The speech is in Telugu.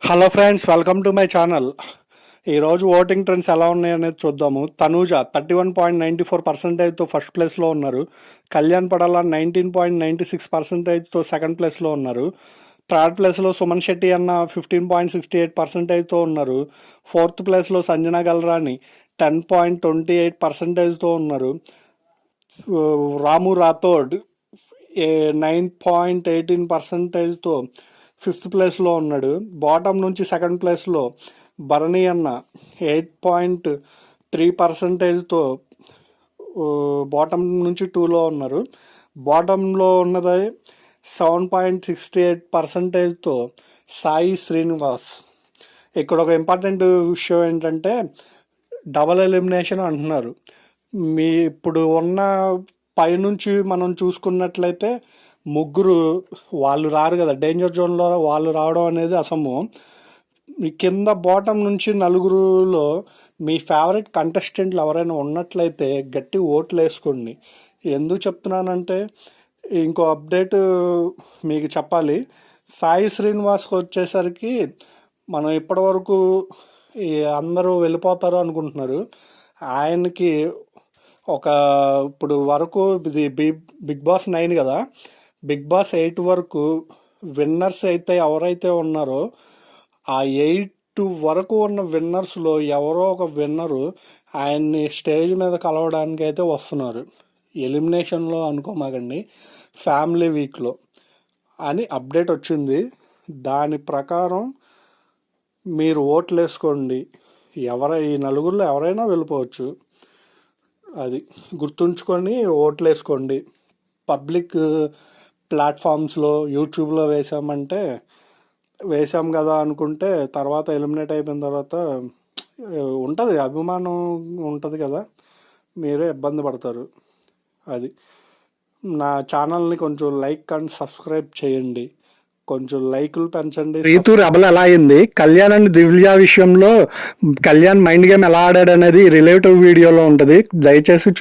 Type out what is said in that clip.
Hello friends, welcome to my channel. ఈరోజు ఓటింగ్ ట్రెండ్స్ ఎలా ఉన్నాయనేది చూద్దాము. తనూజ 31.94%తో ఫస్ట్ ప్లేస్లో ఉన్నారు. కళ్యాణ్ పడాల 19.96%తో సెకండ్ ప్లేస్లో ఉన్నారు. థర్డ్ ప్లేస్లో సుమన్ శెట్టి అన్న 15.68%తో ఉన్నారు. ఫోర్త్ ప్లేస్లో సంజన గల్రాని 10.28%తో ఉన్నారు. రాము రాథోడ్ 9.18%తో ఫిఫ్త్ ప్లేస్లో ఉన్నాడు. బాటమ్ నుంచి సెకండ్ ప్లేస్లో భరణి అన్న 8.3%తో బాటమ్ నుంచి 2లో ఉన్నారు. బాటంలో ఉన్నది 7.68%తో సాయి శ్రీనివాస్. ఇక్కడ ఒక ఇంపార్టెంట్ విషయం ఏంటంటే డబల్ ఎలిమినేషన్ అంటున్నారు. ఇప్పుడు ఉన్న పైనుంచి మనం చూసుకున్నట్లయితే ముగ్గురు వాళ్ళు రారు కదా, డేంజర్ జోన్లో వాళ్ళు రావడం అనేది అసంభవం. మీ కింద బాటమ్ నుంచి నలుగురులో మీ ఫేవరెట్ కంటెస్టెంట్లు ఎవరైనా ఉన్నట్లయితే గట్టి ఓట్లు వేసుకోండి. ఎందుకు చెప్తున్నానంటే ఇంకో అప్డేట్ మీకు చెప్పాలి. సాయి శ్రీనివాస్కి వచ్చేసరికి మనం ఇప్పటివరకు అందరూ వెళ్ళిపోతారు అనుకుంటున్నారు. ఆయనకి ఇప్పుడు వరకు ఇది బిగ్ బాస్ 9 కదా, బిగ్ బాస్ 8 వరకు విన్నర్స్ అయితే ఎవరైతే ఉన్నారో ఆ 8 వరకు ఉన్న విన్నర్స్లో ఎవరో ఒక విన్నరు ఆయన్ని స్టేజ్ మీద కలవడానికి అయితే వస్తున్నారు. ఎలిమినేషన్లో అనుకోమాకండి, ఫ్యామిలీ వీక్లో అని అప్డేట్ వచ్చింది. దాని ప్రకారం మీరు ఓట్లు వేసుకోండి. ఈ నలుగురిలో ఎవరైనా వెళ్ళిపోవచ్చు. అది గుర్తుంచుకొని ఓట్లు వేసుకోండి. పబ్లిక్ ప్లాట్ఫామ్స్లో యూట్యూబ్లో వేసాం కదా అనుకుంటే తర్వాత ఎలిమినేట్ అయిపోయిన తర్వాత ఉంటుంది, అభిమానం ఉంటుంది కదా, మీరే ఇబ్బంది పడతారు. అది నా ఛానల్ని కొంచెం లైక్ అండ్ సబ్స్క్రైబ్ చేయండి, కొంచెం లైకులు పెంచండి. రీతు రెబల్ ఎలా అయింది, కళ్యాణ్ అండ్ దివ్య విషయంలో కళ్యాణ్ మైండ్ గేమ్ ఎలా ఆడాడు అనేది రిలేటివ్ వీడియోలో ఉంటుంది, దయచేసి